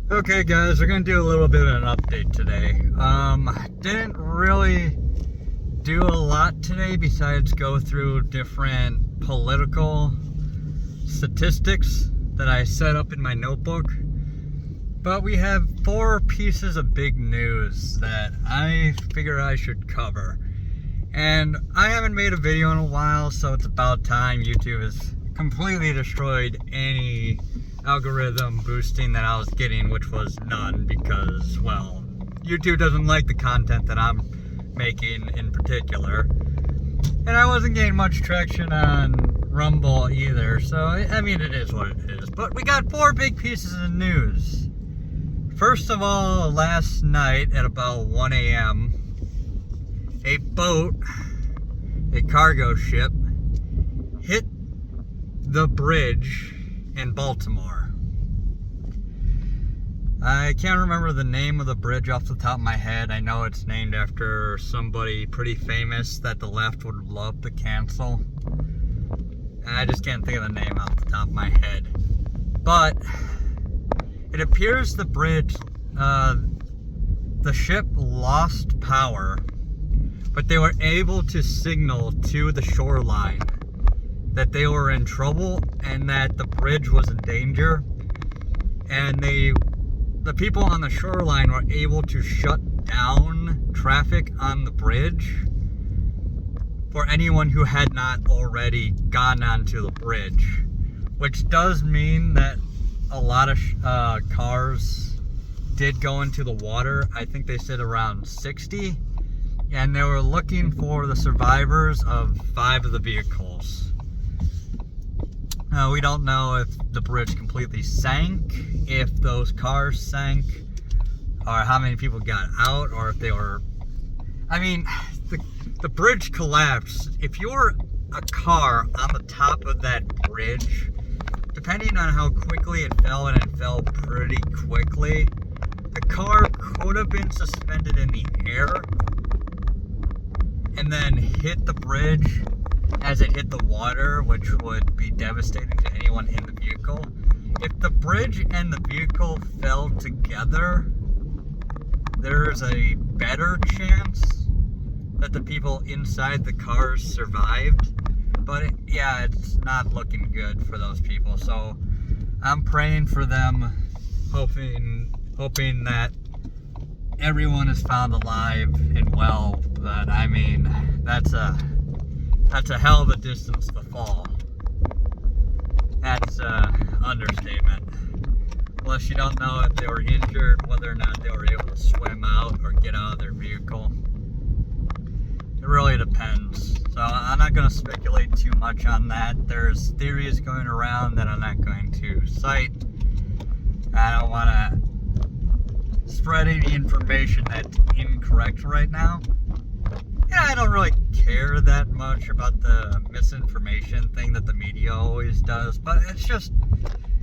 Okay guys, we're gonna do a little bit of an update today. Didn't really do a lot today besides go through different political statistics that I set up in my notebook. But we have 4 pieces of big news that I figure I should cover. And I haven't made a video in a while, so it's about time. YouTube has completely destroyed any algorithm boosting that I was getting, which was none, because, well, YouTube doesn't like the content that I'm making in particular. And I wasn't getting much traction on Rumble either, so I mean, it is what it is. But we got 4 big pieces of news. First of all, last night at about 1 a.m., a boat, a cargo ship, hit the bridge in Baltimore. I can't remember the name of the bridge off the top of my head. I know it's named after somebody pretty famous that the left would love to cancel. I just can't think of the name off the top of my head. But it appears the bridge, the ship lost power, but they were able to signal to the shoreline that they were in trouble and that the bridge was in danger. And the people on the shoreline were able to shut down traffic on the bridge for anyone who had not already gone onto the bridge, which does mean that a lot of cars did go into the water. I think they said around 60, and they were looking for the survivors of 5 of the vehicles. We don't know if the bridge completely sank, if those cars sank, or how many people got out, or if they were... I mean, the bridge collapsed. If you're a car on the top of that bridge, depending on how quickly it fell, and it fell pretty quickly, the car could have been suspended in the air and then hit the bridge as it hit the water, which would be devastating to anyone in the vehicle. If the bridge and the vehicle fell together, there's a better chance that the people inside the cars survived. But it's not looking good for those people. So I'm praying for them, hoping that everyone is found alive and well. But I mean, that's a hell of a distance to fall. That's an understatement. Unless you don't know if they were injured, whether or not they were able to swim out or get out of their vehicle. It really depends. So I'm not going to speculate too much on that. There's theories going around that I'm not going to cite. I don't want to spread any information that's incorrect right now. Yeah, I don't really care that much about the misinformation thing that the media always does, but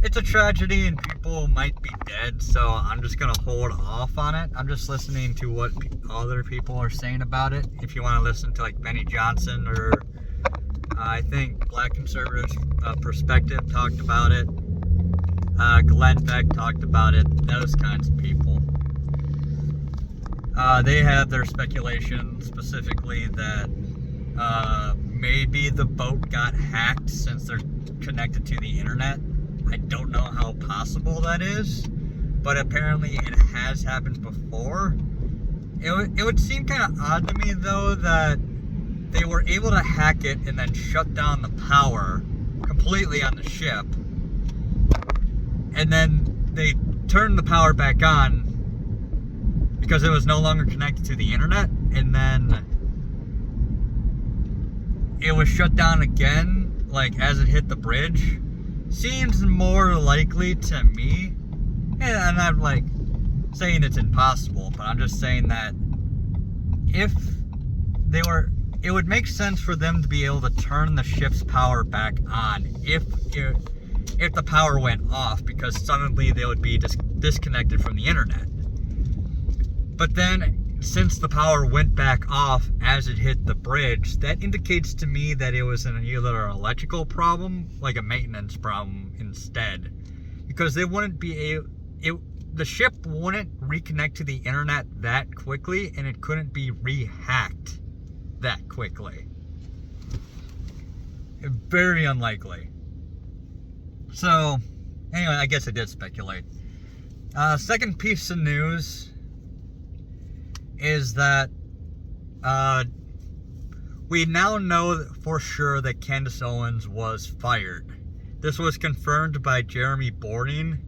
it's a tragedy and people might be dead, so I'm just gonna hold off on it. I'm just listening to what other people are saying about it. If you want to listen to like Benny Johnson, or I think Black Conservatives Perspective talked about it, Glenn Beck talked about it, those kinds of people. They have their speculation specifically that maybe the boat got hacked since they're connected to the internet. I don't know how possible that is, but apparently it has happened before. It would seem kind of odd to me, though, that they were able to hack it and then shut down the power completely on the ship, and then they turned the power back on because it was no longer connected to the internet, and then it was shut down again, like as it hit the bridge. Seems more likely to me, and I'm not like saying it's impossible, but I'm just saying that if they were, it would make sense for them to be able to turn the ship's power back on if the power went off, because suddenly they would be disconnected from the internet. But then, since the power went back off as it hit the bridge, that indicates to me that it was either an electrical problem, like a maintenance problem instead. Because they wouldn't be able, the ship wouldn't reconnect to the internet that quickly, and it couldn't be rehacked that quickly. Very unlikely. So, anyway, I guess I did speculate. Second piece of news is that we now know for sure that Candace Owens was fired. This was confirmed by Jeremy Boring,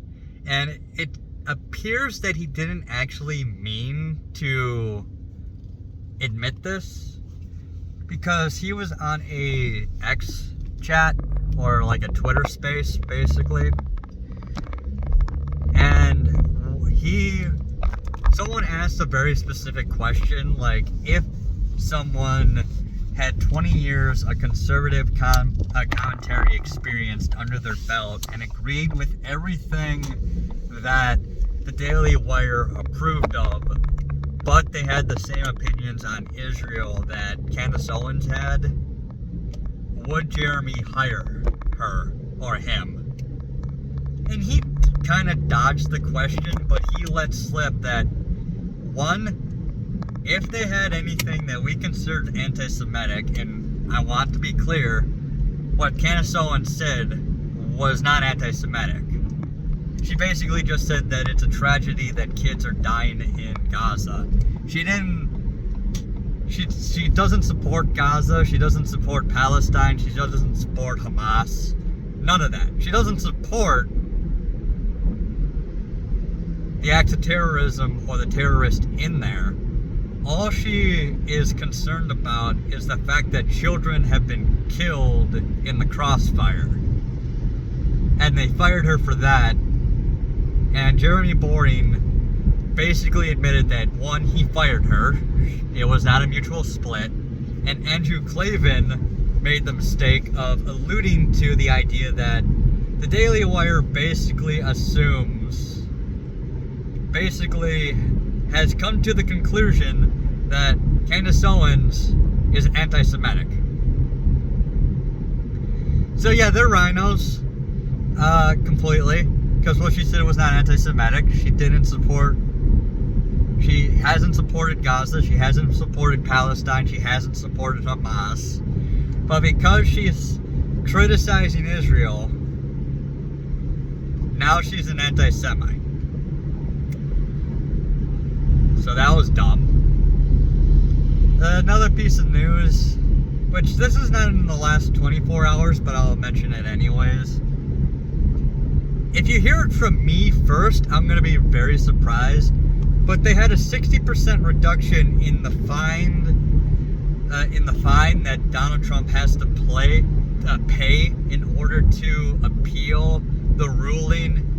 and it appears that he didn't actually mean to admit this, because he was on a X chat, or like a Twitter space, basically, and someone asked a very specific question, like, if someone had 20 years of conservative commentary experienced under their belt and agreed with everything that the Daily Wire approved of, but they had the same opinions on Israel that Candace Owens had, would Jeremy hire her or him? And he kind of dodged the question, but he let slip that, one, if they had anything that we considered anti-Semitic, and I want to be clear, what Candace Owens said was not anti-Semitic. She basically just said that it's a tragedy that kids are dying in Gaza. She doesn't support Gaza, she doesn't support Palestine, she doesn't support Hamas. None of that. She doesn't support the acts of terrorism or the terrorist in there. All she is concerned about is the fact that children have been killed in the crossfire. And they fired her for that. And Jeremy Boring basically admitted that, one, he fired her. It was not a mutual split. And Andrew Klavan made the mistake of alluding to the idea that the Daily Wire basically has come to the conclusion that Candace Owens is anti-Semitic. So yeah, they're rhinos, completely, because what she said was not anti-Semitic. She hasn't supported Gaza, she hasn't supported Palestine, she hasn't supported Hamas, but because she's criticizing Israel, now she's an anti-Semite. So that was dumb. Another piece of news, which this is not in the last 24 hours, but I'll mention it anyways. If you hear it from me first, I'm going to be very surprised, but they had a 60% reduction in the fine that Donald Trump has to pay in order to appeal the ruling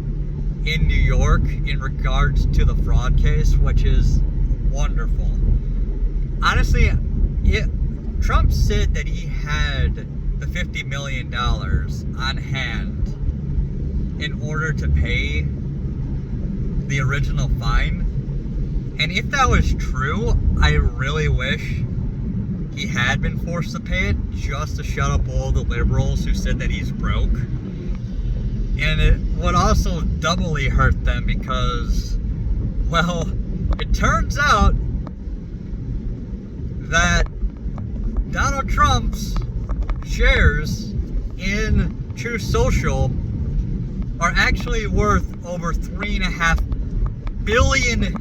in New York in regards to the fraud case, which is wonderful. Honestly, Trump said that he had the $50 million on hand in order to pay the original fine. And if that was true, I really wish he had been forced to pay it, just to shut up all the liberals who said that he's broke. And it would also doubly hurt them because, well, it turns out that Donald Trump's shares in Truth Social are actually worth over $3.5 billion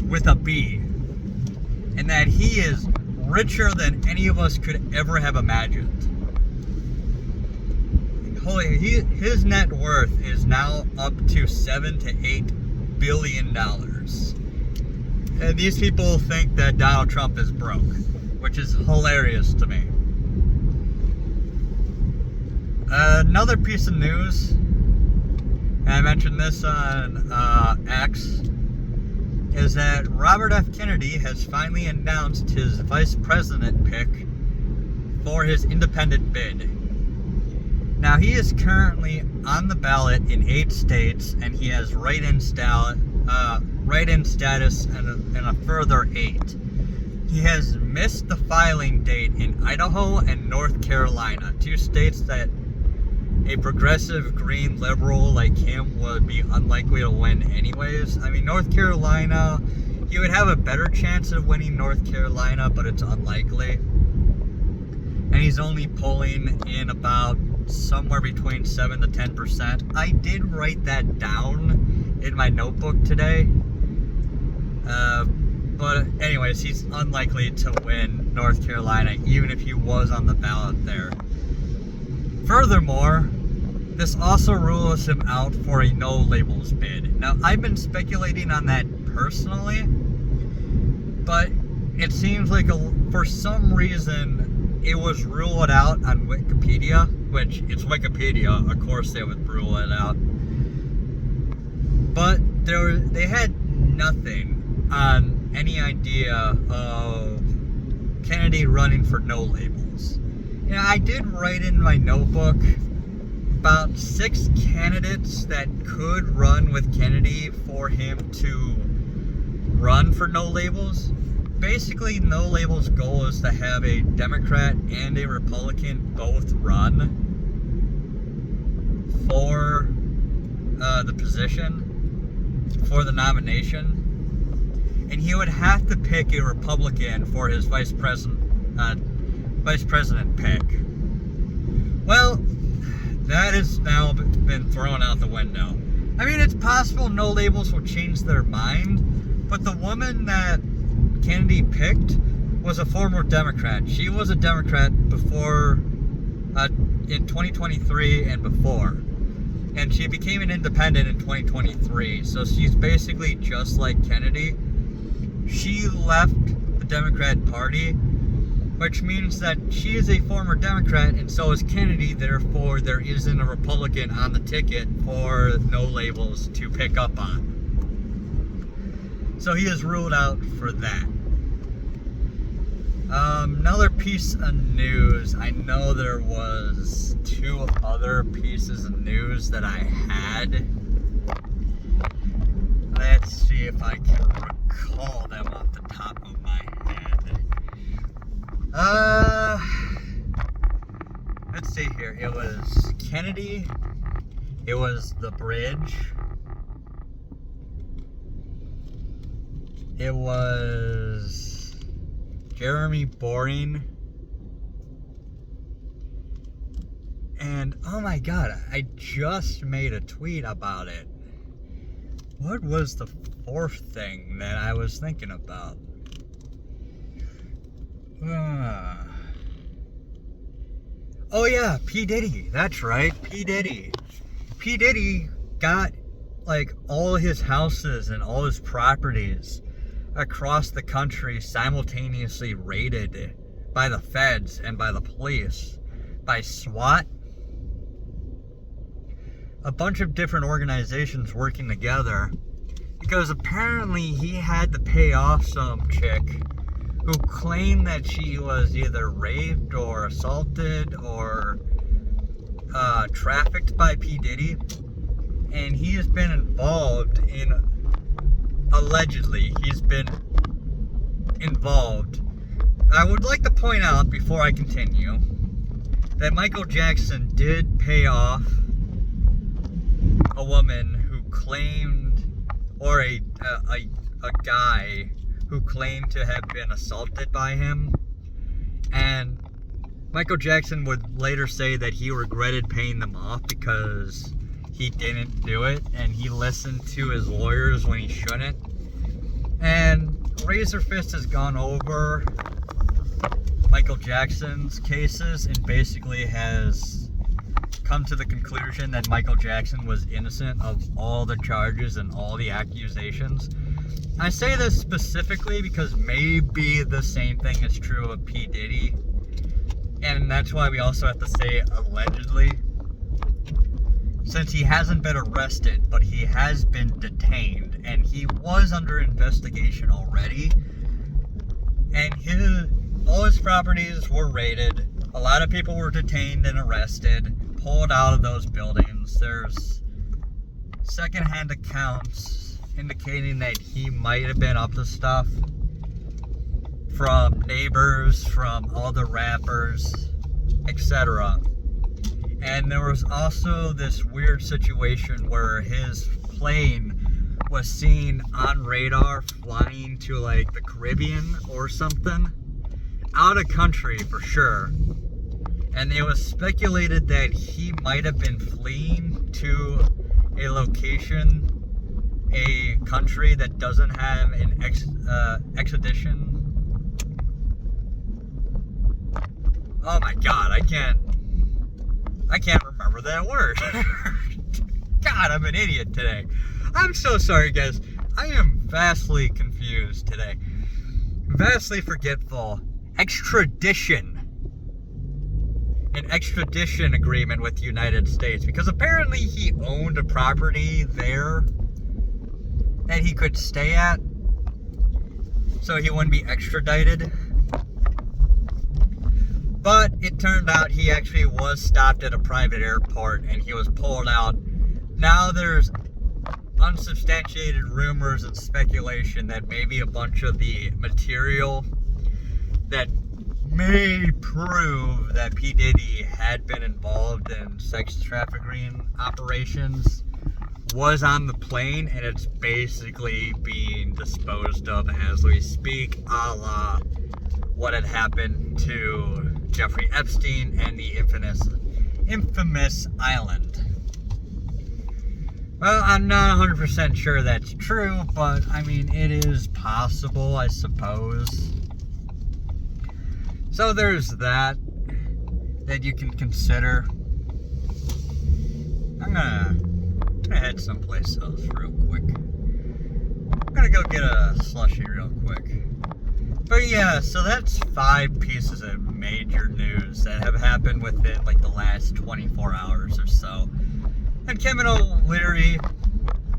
with a B. And that he is richer than any of us could ever have imagined. His net worth is now up to $7 to $8 billion. And these people think that Donald Trump is broke, which is hilarious to me. Another piece of news, and I mentioned this on X, is that Robert F. Kennedy has finally announced his vice president pick for his independent bid. Now, he is currently on the ballot in 8 states, and he has write-in status in a further 8. He has missed the filing date in Idaho and North Carolina, 2 states that a progressive green liberal like him would be unlikely to win anyways. I mean, North Carolina, he would have a better chance of winning North Carolina, but it's unlikely. And he's only polling in about somewhere between 7 to 10%. I did write that down in my notebook today. But anyways, he's unlikely to win North Carolina, even if he was on the ballot there. Furthermore, this also rules him out for a no labels bid. Now, I've been speculating on that personally, but it seems like for some reason it was ruled out on Wikipedia, which it's Wikipedia, of course they would rule it out. But they had nothing on any idea of Kennedy running for no labels. You know, I did write in my notebook about 6 candidates that could run with Kennedy for him to run for no labels. Basically, no labels' goal is to have a Democrat and a Republican both run for the position, for the nomination. And he would have to pick a Republican for his vice president pick. Well, that has now been thrown out the window. I mean, it's possible no labels will change their mind, but the woman that Kennedy picked was a former Democrat. She was a Democrat before, in 2023 and before. And she became an independent in 2023, so she's basically just like Kennedy. She left the Democrat Party, which means that she is a former Democrat, and so is Kennedy. Therefore, there isn't a Republican on the ticket for no labels to pick up on. So he is ruled out for that. Another piece of news. I know there was 2 other pieces of news that I had. Let's see if I can recall them off the top of my head. Let's see here. It was Kennedy. It was the bridge. It was Jeremy Boring. And oh my god, I just made a tweet about it. What was the 4th thing that I was thinking about? Oh yeah, P. Diddy. That's right, P. Diddy. P. Diddy got like all his houses and all his properties across the country simultaneously raided by the feds and by the police, by SWAT. A bunch of different organizations working together, because apparently he had to pay off some chick who claimed that she was either raped or assaulted or trafficked by P. Diddy. And he has been involved in, allegedly, he's been involved. I would like to point out before I continue that Michael Jackson did pay off a woman who claimed, or a guy who claimed to have been assaulted by him. And Michael Jackson would later say that he regretted paying them off because he didn't do it, and he listened to his lawyers when he shouldn't. And Razorfist has gone over Michael Jackson's cases and basically has come to the conclusion that Michael Jackson was innocent of all the charges and all the accusations. I say this specifically because maybe the same thing is true of P. Diddy, and that's why we also have to say allegedly, since he hasn't been arrested, but he has been detained, and he was under investigation already, and all his properties were raided. A lot of people were detained and arrested, pulled out of those buildings. There's secondhand accounts indicating that he might have been up to stuff from neighbors, from other rappers, etc. And there was also this weird situation where his plane was seen on radar flying to like the Caribbean or something. Out of country for sure. And it was speculated that he might have been fleeing to a location, a country that doesn't have an extradition. Oh my god, I can't remember that word. God, I'm an idiot today. I'm so sorry, guys. I am vastly confused today. Vastly forgetful. Extradition. An extradition agreement with the United States, because apparently he owned a property there that he could stay at, so he wouldn't be extradited. But it turned out he actually was stopped at a private airport and he was pulled out. Now there's unsubstantiated rumors and speculation that maybe a bunch of the material that may prove that P. Diddy had been involved in sex trafficking operations was on the plane, and it's basically being disposed of as we speak, a la what had happened to Jeffrey Epstein and the infamous island. Well, I'm not 100% sure that's true, but I mean, it is possible, I suppose. So there's that you can consider. I'm gonna head someplace else real quick. I'm gonna go get a slushie real quick. But yeah, so that's 5 pieces of major news that have happened within like the last 24 hours or so. And Kevin O'Leary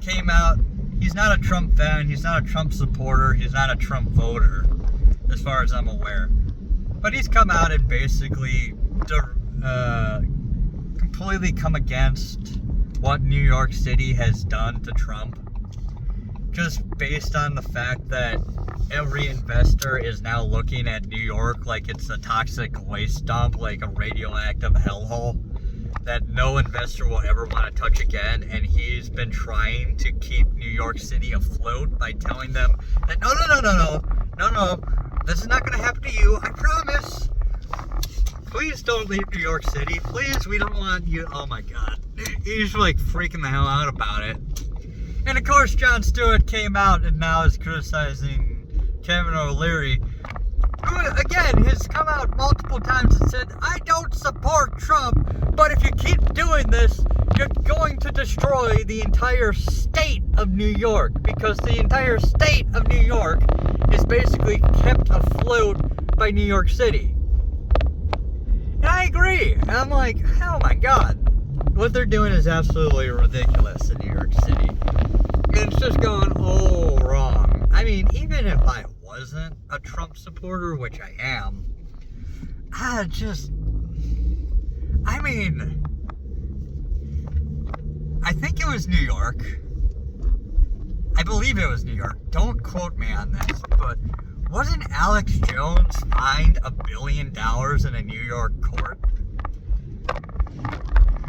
came out. He's not a Trump fan, he's not a Trump supporter, he's not a Trump voter, as far as I'm aware. But he's come out and basically completely come against what New York City has done to Trump. Just based on the fact that every investor is now looking at New York like it's a toxic waste dump, like a radioactive hellhole that no investor will ever want to touch again. And he's been trying to keep New York City afloat by telling them that no, this is not going to happen to you, I promise. Please don't leave New York City. Please, we don't want you. Oh my god. He's like freaking the hell out about it. And of course, Jon Stewart came out and now is criticizing Kevin O'Leary, who again has come out multiple times and said, I don't support Trump, but if you keep doing this, you're going to destroy the entire state of New York, because the entire state of New York is basically kept afloat by New York City. And I agree. And I'm like, oh my god, what they're doing is absolutely ridiculous in New York City. And it's just going all wrong. I mean, even if I wasn't a Trump supporter, which I am, I think it was New York. I believe it was New York. Don't quote me on this, but wasn't Alex Jones fined $1 billion in a New York court?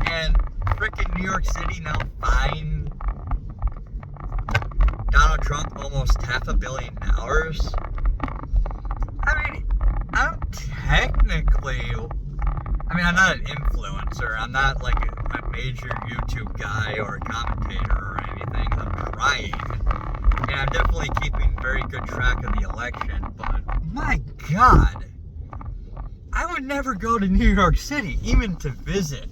And frickin' New York City now fined Donald Trump almost $500 million. I mean, I'm not an influencer. I'm not like a major YouTube guy or a commentator or anything. I'm trying. And I'm definitely keeping very good track of the election. But my god, I would never go to New York City, even to visit.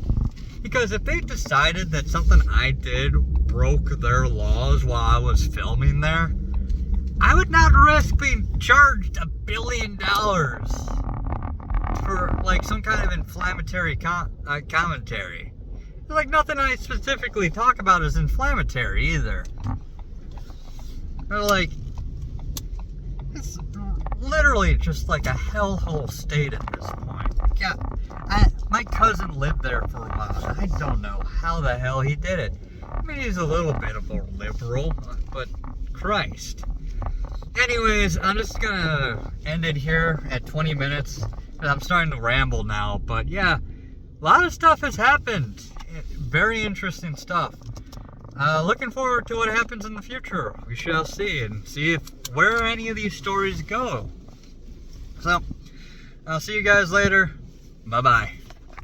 Because if they decided that something I did broke their laws while I was filming there, I would not risk being charged $1 billion for like some kind of inflammatory commentary. Like nothing I specifically talk about is inflammatory either. But like, it's literally just like a hellhole state at this point. Yeah, my cousin lived there for a while. I don't know how the hell he did it. I mean, he's a little bit of a liberal, but Christ. Anyways, I'm just gonna end it here at 20 minutes. I'm starting to ramble now, but yeah, a lot of stuff has happened. Very interesting stuff. Looking forward to what happens in the future. We shall see, and see where any of these stories go. So, I'll see you guys later. Bye-bye.